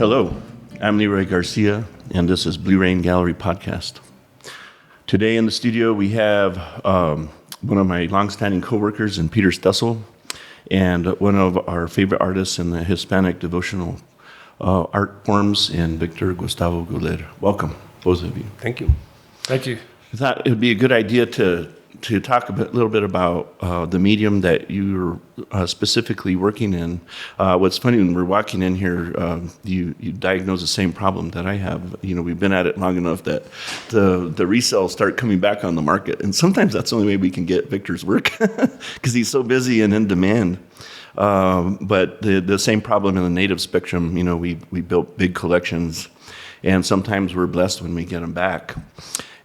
Hello, I'm Leroy Garcia, and this is Blue Rain Gallery Podcast. Today in the studio we have one of my longstanding coworkers in Peter Stoessell, and one of our favorite artists in the Hispanic devotional art forms, in Victor Gustavo Goler. Welcome, both of you. Thank you. Thank you. I thought it would be a good idea to talk a little bit about the medium that you're specifically working in. What's funny, when we're walking in here, you diagnose the same problem that I have. You know, we've been at it long enough that the resales start coming back on the market, and sometimes that's the only way we can get Victor's work because he's so busy and in demand. But the same problem in the native spectrum. You know, we built big collections, and sometimes we're blessed when we get them back.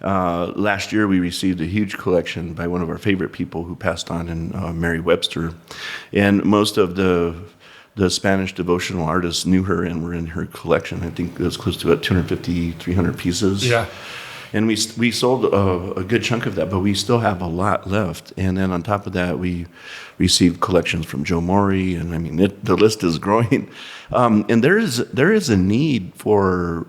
Last year, we received a huge collection by one of our favorite people who passed on, in Mary Webster. And most of the Spanish devotional artists knew her and were in her collection. I think it was close to 250, 300 pieces. Yeah. And we sold a good chunk of that, but we still have a lot left. And then on top of that, we received collections from Joe Morey, and I mean, the list is growing. And there is a need for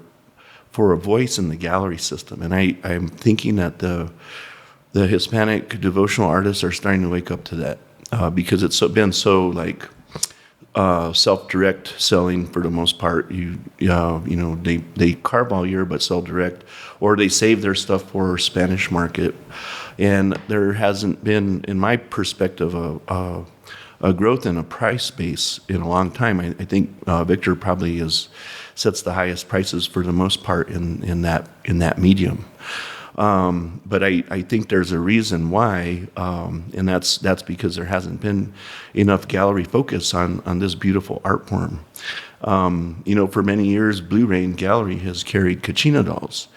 a voice in the gallery system. And I'm thinking that the Hispanic devotional artists are starting to wake up to that, because it's been so like self-direct selling for the most part. They carve all year but sell direct, or they save their stuff for Spanish market. And there hasn't been, in my perspective, a growth in a price base in a long time. I think Victor probably sets the highest prices for the most part in that medium. But I think there's a reason why, and that's because there hasn't been enough gallery focus on this beautiful art form. For many years, Blue Rain Gallery has carried Kachina dolls,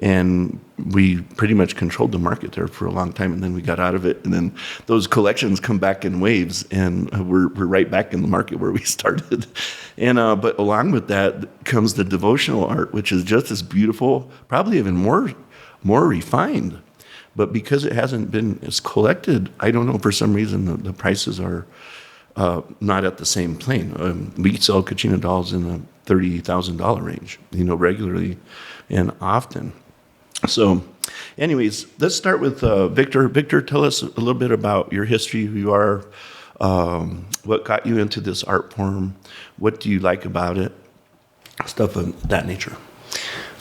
and we pretty much controlled the market there for a long time, and then we got out of it, and then those collections come back in waves, and we're right back in the market where we started. And but along with that comes the devotional art, which is just as beautiful, probably even more refined. But because it hasn't been as collected, I don't know, for some reason the prices are not at the same plane. We sell Kachina dolls in the $30,000 range, regularly and often. So anyways, let's start with Victor. Victor, tell us a little bit about your history, who you are, what got you into this art form, what do you like about it, stuff of that nature.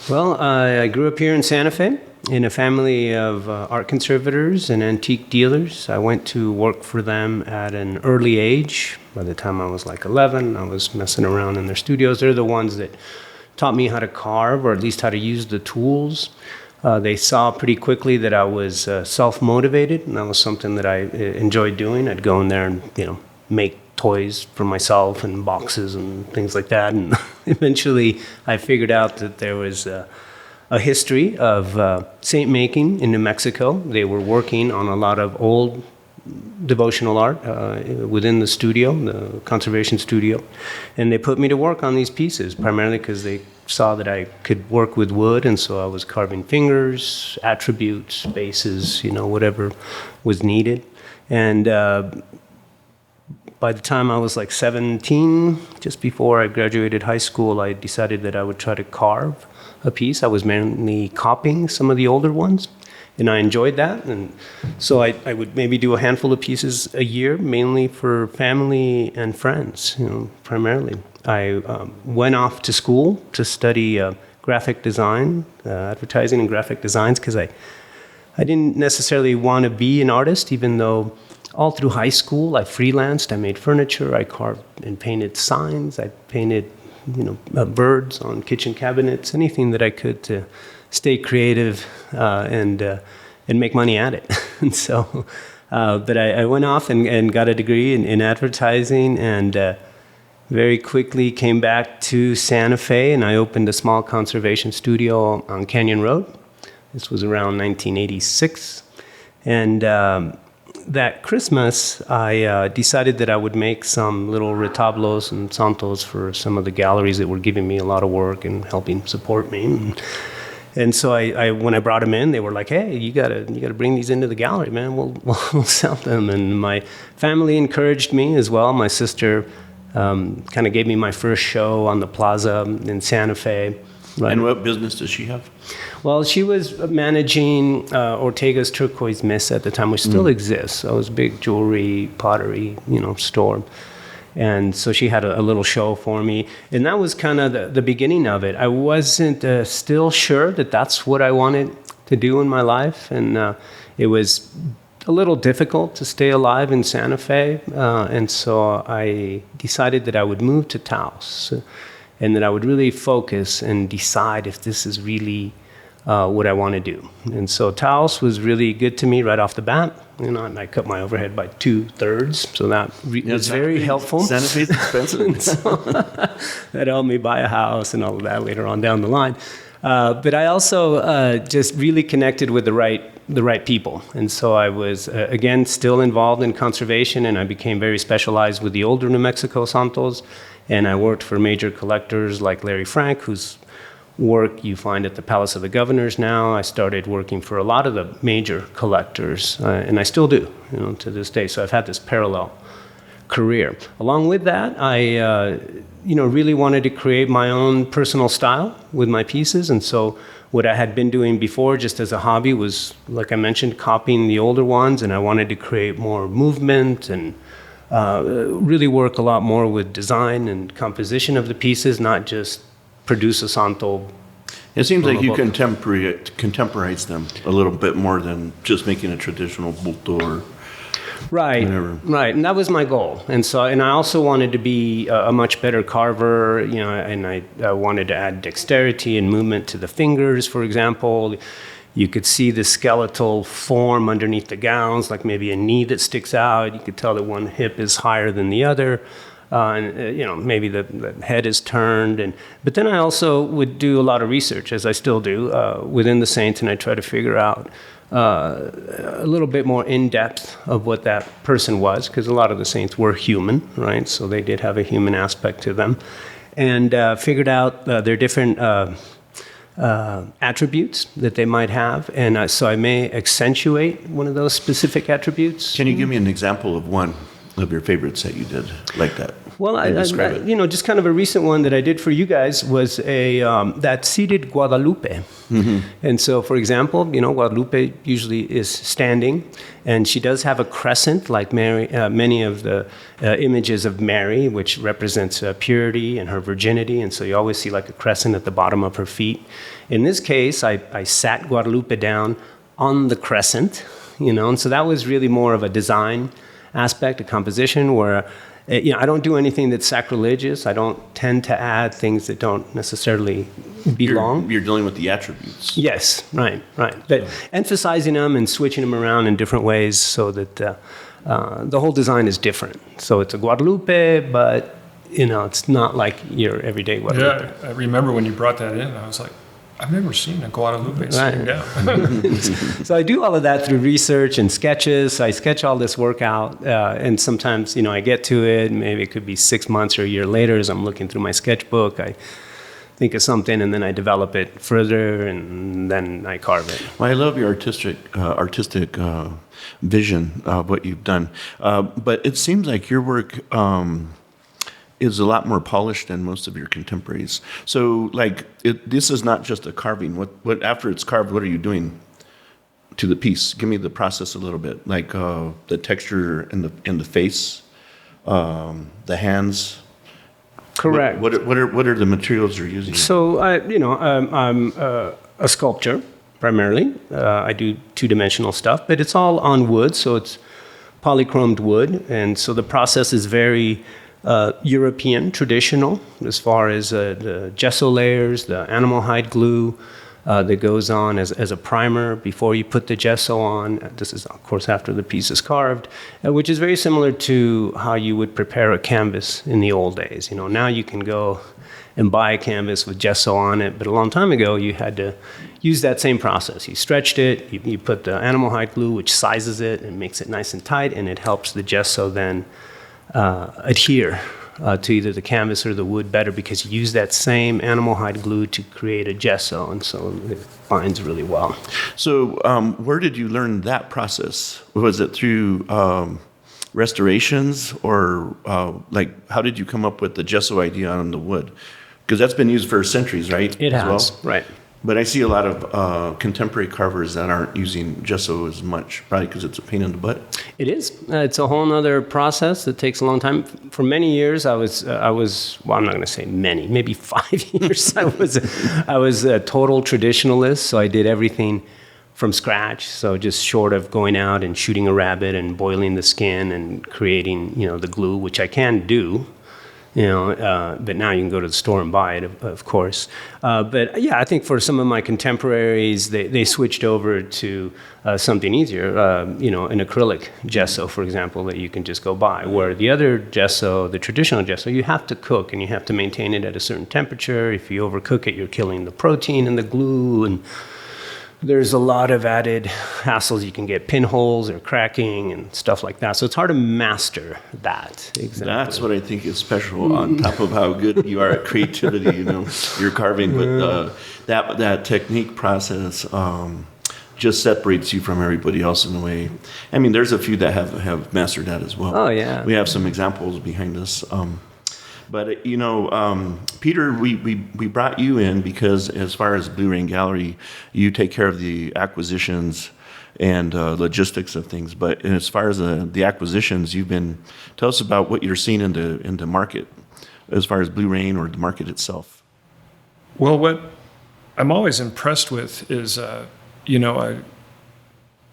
Well, I grew up here in Santa Fe in a family of art conservators and antique dealers. I went to work for them at an early age. By the time I was like 11, I was messing around in their studios. They're the ones that taught me how to carve, or at least how to use the tools. They saw pretty quickly that I was self-motivated, and that was something that I enjoyed doing. I'd go in there and, make toys for myself and boxes and things like that. And eventually I figured out that there was a history of saint making in New Mexico. They were working on a lot of old devotional art within the studio, the conservation studio. And they put me to work on these pieces, primarily because they saw that I could work with wood, and so I was carving fingers, attributes, bases, whatever was needed. And by the time I was like 17, just before I graduated high school, I decided that I would try to carve a piece. I was mainly copying some of the older ones, and I enjoyed that. And so I would maybe do a handful of pieces a year, mainly for family and friends, primarily. I went off to school to study graphic design, advertising and graphic designs, because I didn't necessarily want to be an artist, even though all through high school I freelanced. I made furniture, I carved and painted signs, I painted birds on kitchen cabinets, anything that I could to stay creative and make money at it. And so, but I went off and got a degree in advertising, and very quickly came back to Santa Fe, and I opened a small conservation studio on Canyon Road. This was around 1986. And that Christmas, I decided that I would make some little retablos and santos for some of the galleries that were giving me a lot of work and helping support me. And so I when I brought them in, they were like, "Hey, you gotta bring these into the gallery, man. We'll sell them." And my family encouraged me as well. My sister kind of gave me my first show on the plaza in Santa Fe. Right. And what business does she have? Well, she was managing Ortega's Turquoise Mesa at the time, which still exists. So it was a big jewelry, pottery, store. And so she had a little show for me. And that was kind of the beginning of it. I wasn't still sure that that's what I wanted to do in my life. And it was a little difficult to stay alive in Santa Fe. And so I decided that I would move to Taos and that I would really focus and decide if this is really what I want to do. And so Taos was really good to me right off the bat. And I cut my overhead by 2/3, so that was very helpful. Santa Fe's expensive. So that helped me buy a house and all of that later on down the line. But I also just really connected with the right people. And so I was, again, still involved in conservation, and I became very specialized with the older New Mexico Santos. And I worked for major collectors like Larry Frank, whose work you find at the Palace of the Governors now. I started working for a lot of the major collectors, and I still do, to this day. So I've had this parallel career. Along with that, I, really wanted to create my own personal style with my pieces. And so what I had been doing before, just as a hobby, was, like I mentioned, copying the older ones. And I wanted to create more movement and really work a lot more with design and composition of the pieces, not just produce a santo. It seems like you contemporize them a little bit more than just making a traditional bulto or whatever. Right, and that was my goal. And I also wanted to be a much better carver, and I wanted to add dexterity and movement to the fingers, for example. You could see the skeletal form underneath the gowns, like maybe a knee that sticks out. You could tell that one hip is higher than the other. Maybe the head is turned. But then I also would do a lot of research, as I still do, within the saints, and I try to figure out a little bit more in depth of what that person was, because a lot of the saints were human, right? So they did have a human aspect to them, and figured out their different attributes that they might have. And so I may accentuate one of those specific attributes. Can you give me an example of one of your favorites that you did like that? Well, just kind of a recent one that I did for you guys was that seated Guadalupe. Mm-hmm. And so, for example, Guadalupe usually is standing, and she does have a crescent, like Mary, many of the images of Mary, which represents purity and her virginity. And so you always see like a crescent at the bottom of her feet. In this case, I sat Guadalupe down on the crescent, and so that was really more of a design aspect, a composition where I don't do anything that's sacrilegious. I don't tend to add things that don't necessarily belong. You're dealing with the attributes. Yes, right. But emphasizing them and switching them around in different ways so that the whole design is different. So it's a Guadalupe, but it's not like your everyday Guadalupe. Yeah, I remember when you brought that in, I was like, I've never seen a Guadalupe sitting down. So I do all of that through research and sketches. I sketch all this work out, and sometimes, I get to it. Maybe it could be 6 months or a year later as I'm looking through my sketchbook. I think of something, and then I develop it further, and then I carve it. Well, I love your artistic vision of what you've done. But it seems like your work is a lot more polished than most of your contemporaries. So, this is not just a carving. What after it's carved, what are you doing to the piece? Give me the process a little bit, like the texture in the face, the hands. Correct. What are the materials you're using? So, I'm a sculptor primarily. I do two-dimensional stuff, but it's all on wood, so it's polychromed wood, and so the process is very European, traditional, as far as the gesso layers, the animal hide glue that goes on as a primer before you put the gesso on. This is, of course, after the piece is carved, which is very similar to how you would prepare a canvas in the old days. Now you can go and buy a canvas with gesso on it, but a long time ago you had to use that same process. You stretched it, you put the animal hide glue, which sizes it and makes it nice and tight, and it helps the gesso then adhere to either the canvas or the wood better, because you use that same animal hide glue to create a gesso, and so it binds really well. So where did you learn that process? Was it through restorations, or like how did you come up with the gesso idea on the wood? Because that's been used for centuries, right? It as has, well? right. But I see a lot of contemporary carvers that aren't using gesso as much, probably because it's a pain in the butt. It is. It's a whole other process that takes a long time. For many years, I was. Well, I'm not going to say many. Maybe 5 years. I was a total traditionalist. So I did everything from scratch. So just short of going out and shooting a rabbit and boiling the skin and creating, the glue, which I can do. But now you can go to the store and buy it, of course. But yeah, I think for some of my contemporaries, they switched over to something easier, an acrylic gesso, for example, that you can just go buy. Where the other gesso, the traditional gesso, you have to cook and you have to maintain it at a certain temperature. If you overcook it, you're killing the protein in the glue, and there's a lot of added hassles. You can get pinholes or cracking and stuff like that. So it's hard to master that. Exactly. That's what I think is special on top of how good you are at creativity, your carving. But that technique process just separates you from everybody else in a way. I mean, there's a few that have mastered that as well. Oh, yeah. We have some examples behind us. But, Peter, we brought you in because as far as Blue Rain Gallery, you take care of the acquisitions and logistics of things. But as far as the acquisitions, tell us about what you're seeing in the market as far as Blue Rain or the market itself. Well, what I'm always impressed with is,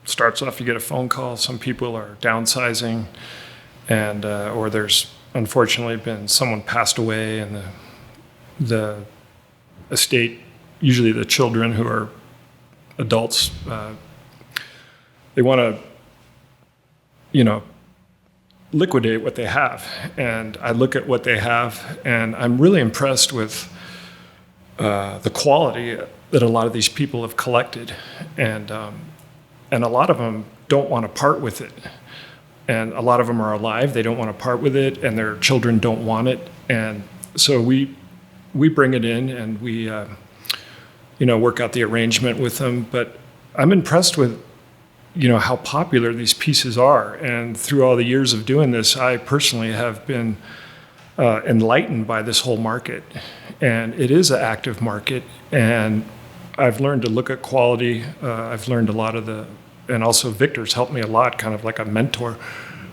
starts off, you get a phone call, some people are downsizing, and or there's unfortunately been someone passed away, and the estate, usually the children who are adults, they want to, liquidate what they have. And I look at what they have, and I'm really impressed with the quality that a lot of these people have collected, and a lot of them don't want to part with it. And a lot of them are alive. They don't want to part with it, and their children don't want it. And so we bring it in, and we work out the arrangement with them. But I'm impressed with how popular these pieces are. And through all the years of doing this, I personally have been enlightened by this whole market. And it is an active market. And I've learned to look at quality. I've learned a lot of and also Victor's helped me a lot, kind of like a mentor.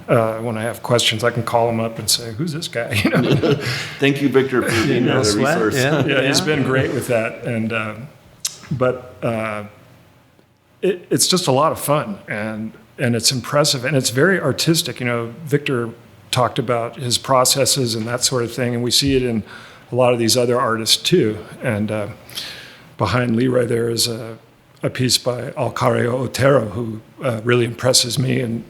When I have questions, I can call him up and say, "Who's this guy?" Thank you, Victor, for being a resource. Yeah, he's been great with that. And it's just a lot of fun, and it's impressive, and it's very artistic. Victor talked about his processes and that sort of thing, and we see it in a lot of these other artists too. And behind Leroy, there is a piece by Alcario Otero, who really impresses me. And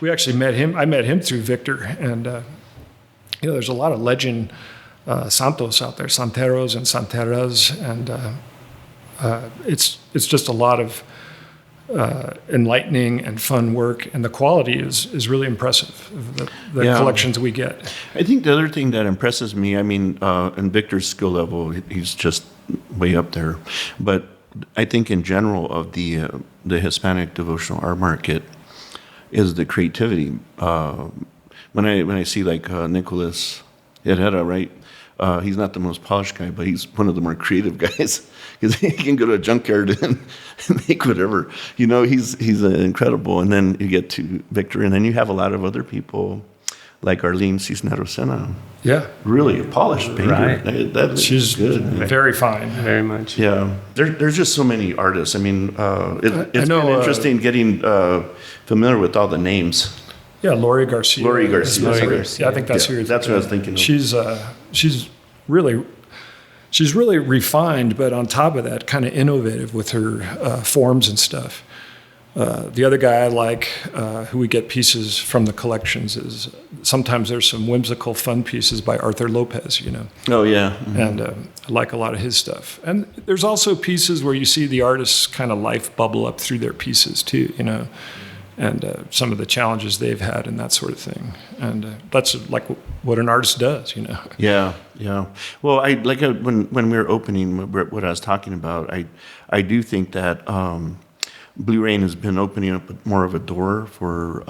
we actually met him. I met him through Victor. And, there's a lot of legend santos out there, santeros and santeras. And it's just a lot of enlightening and fun work. And the quality is really impressive, the collections we get. I think the other thing that impresses me, in Victor's skill level, he's just way up there. But I think in general of the Hispanic devotional art market is the creativity. When I see like Nicholas Herrera, right? He's not the most polished guy, but he's one of the more creative guys because he can go to a junkyard and make whatever. He's incredible. And then you get to Victor, and then you have a lot of other people like Arlene Cisneros Sena. Yeah. Really a polished painter. Right. She's good. Very fine. Very much. Yeah. There's just so many artists. It's been interesting getting familiar with all the names. Yeah, Lori Garcia. Yeah, I think that's who you're thinking. That's what I was thinking of. She's really refined, but on top of that, kind of innovative with her forms and stuff. The other guy I like, who we get pieces from the collections, is sometimes there's some whimsical, fun pieces by Arthur Lopez, Oh, yeah. Mm-hmm. And I like a lot of his stuff. And there's also pieces where you see the artist's kind of life bubble up through their pieces too, and some of the challenges they've had and that sort of thing. And that's like what an artist does, Yeah. Well, when we were opening, what I was talking about, I do think that Blue Rain has been opening up more of a door for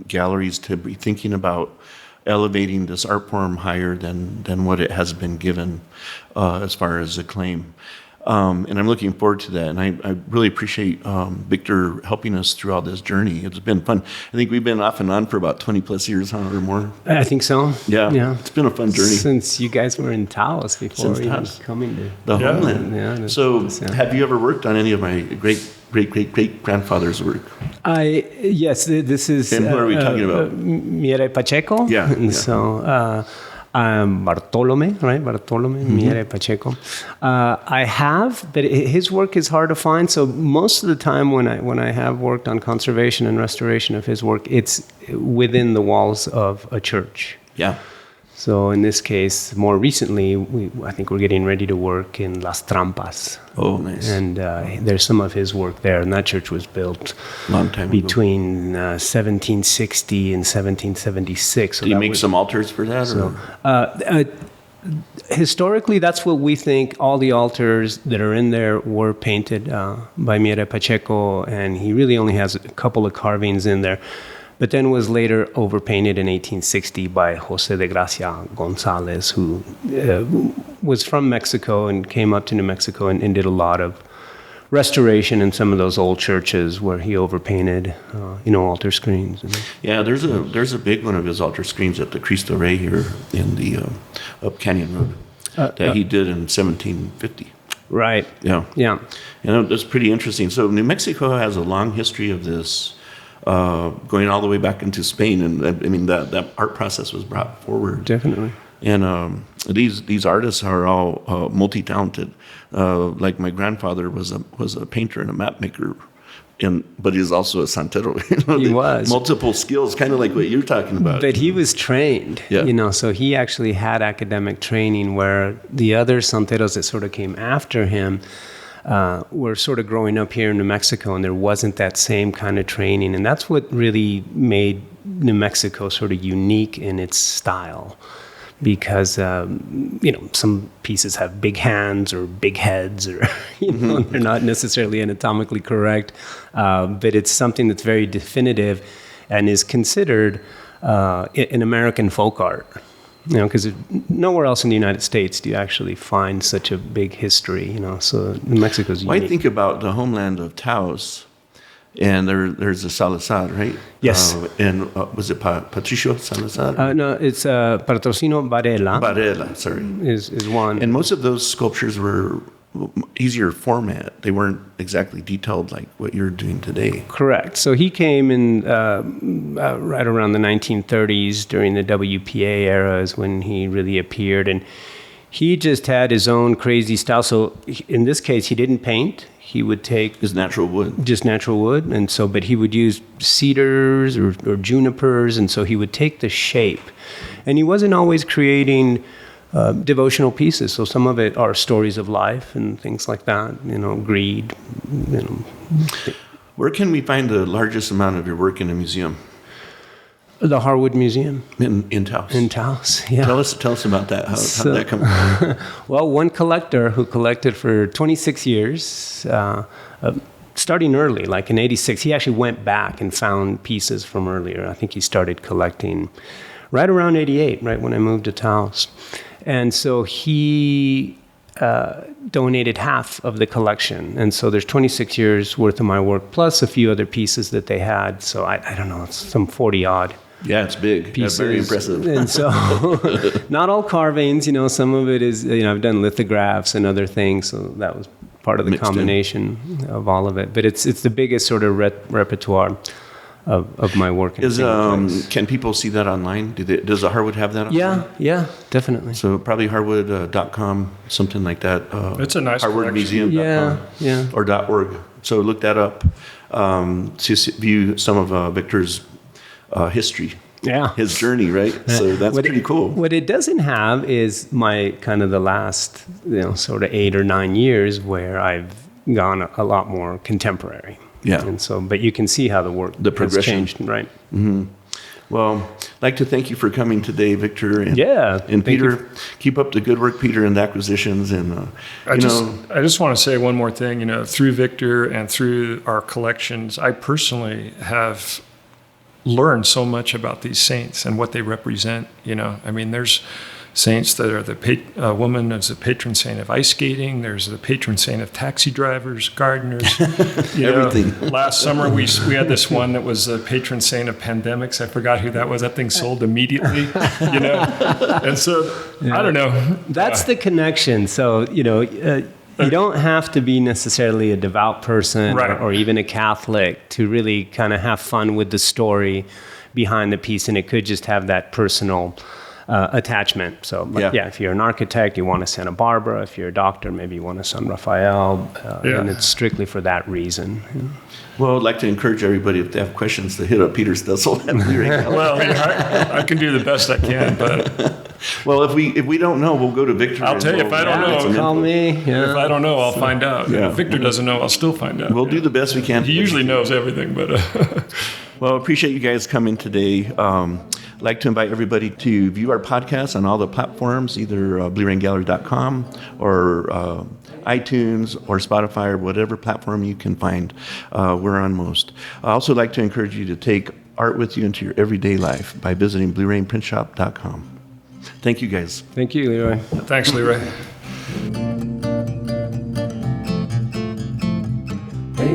galleries to be thinking about elevating this art form higher than what it has been given as far as acclaim. And I'm looking forward to that. And I really appreciate Victor helping us through all this journey. It's been fun. I think we've been off and on for about 20 plus years, huh, or more. I think so. Yeah. It's been a fun journey. Since you guys were in Taos before Since even Taos. coming to The homeland. Yeah, So have you ever worked on any of my great-great-great-grandfather's work? Yes, this is. And who are we talking about? Miere Pacheco. Yeah, And yeah. so Bartolome, right? Bartolome Miere Pacheco. I have, but his work is hard to find. So most of the time when I have worked on conservation and restoration of his work, it's within the walls of a church. Yeah. So in this case, more recently, I think we're getting ready to work in Las Trampas. Oh, nice. And there's some of his work there. And that church was built Long time ago. between 1760 and 1776. So Do you that make was- some altars for that? So, or? historically, that's what we think. All the altars that are in there were painted by Miere Pacheco, and he really only has a couple of carvings in there. But then was later overpainted in 1860 by Jose de Gracia Gonzalez, who was from Mexico and came up to New Mexico and did a lot of restoration in some of those old churches where he overpainted, altar screens. Yeah, there's a big one of his altar screens at the Cristo Rey here in the up Canyon Road that he did in 1750. Right. Yeah. Yeah. That's pretty interesting. So New Mexico has a long history of this, going all the way back into Spain, and I mean that art process was brought forward. Definitely. And these artists are all multi-talented. Like my grandfather was a painter and a map maker, but he's also a Santero. He was. Multiple skills, kind of like what you're talking about. But he was trained, Yeah. So he actually had academic training where the other Santeros that sort of came after him were sort of growing up here in New Mexico, and there wasn't that same kind of training. And that's what really made New Mexico sort of unique in its style. Because, some pieces have big hands or big heads, or, they're not necessarily anatomically correct. But it's something that's very definitive and is considered an American folk art. Because nowhere else in the United States do you actually find such a big history, So New Mexico's unique. Well, I think about the homeland of Taos, and there's a Salazar, right? Yes. And was it Patricio Salazar? No, it's Patrocino Varela. Varela, sorry. Is one. And most of those sculptures were easier format. They weren't exactly detailed like what you're doing today. Correct. So he came in right around the 1930s during the WPA era is when he really appeared. And he just had his own crazy style. So in this case, he didn't paint. He would take It's natural wood. just natural wood. And so, but he would use cedars or junipers. And so he would take the shape. And he wasn't always creating devotional pieces. So some of it are stories of life and things like that, greed, Where can we find the largest amount of your work in a museum? The Harwood Museum In Taos. in Taos. Yeah. Tell us about that. How did that come about? Well, one collector who collected for 26 years, starting early, like in 86, he actually went back and found pieces from earlier. I think he started collecting right around 88, right when I moved to Taos. And so he donated half of the collection. And so there's 26 years worth of my work, plus a few other pieces that they had. So I don't know, it's some 40 odd. Yeah, it's big. Pieces. Very impressive. And so not all carvings, some of it is, I've done lithographs and other things. So that was part of the Mixed in. combination of all of it. But it's the biggest sort of repertoire of my work. Can people see that online? Does the Harwood have that online? Yeah, definitely. So probably harwood.com, something like that. It's a nice collection. harwoodmuseum.com. Yeah. Or .org. So look that up to view some of Victor's history. Yeah. His journey, right? So that's pretty cool. What it doesn't have is my kind of the last, sort of 8 or 9 years where I've gone a lot more contemporary. Yeah. And so, but you can see how the work The has progression. changed, right? Well, I'd like to thank you for coming today, Victor. And, Yeah, And thank Peter, keep up the good work, Peter, in the acquisitions. And, I just want to say one more thing. Through Victor and through our collections, I personally have learned so much about these saints and what they represent. There's saints that are a woman is the patron saint of ice skating. There's the patron saint of taxi drivers, gardeners. Everything. Last summer we had this one that was the patron saint of pandemics. I forgot who that was. That thing sold immediately. And so I don't know. That's the connection. So, you don't have to be necessarily a devout person Right. or even a Catholic to really kind of have fun with the story behind the piece. And it could just have that personal attachment. So, if you're an architect, you want a Santa Barbara. If you're a doctor, maybe you want a San Rafael. And it's strictly for that reason. Well, I'd like to encourage everybody, if they have questions, to hit up Peter Stoessell at Leroy. Well, I can do the best I can, but Well, if we don't know, we'll go to Victor. I'll tell you, if I don't know, get some Call info. me. Yeah. if I don't know, I'll find out. Yeah. If Victor doesn't know, I'll still find out. We'll do the best we can. He usually knows everything, but Well, appreciate you guys coming today. I'd like to invite everybody to view our podcast on all the platforms, either BlueRainGallery.com or iTunes or Spotify or whatever platform you can find. We're on most. I also like to encourage you to take art with you into your everyday life by visiting BlueRainPrintShop.com. Thank you, guys. Thank you, Leroy. thanks, Leroy. Hey,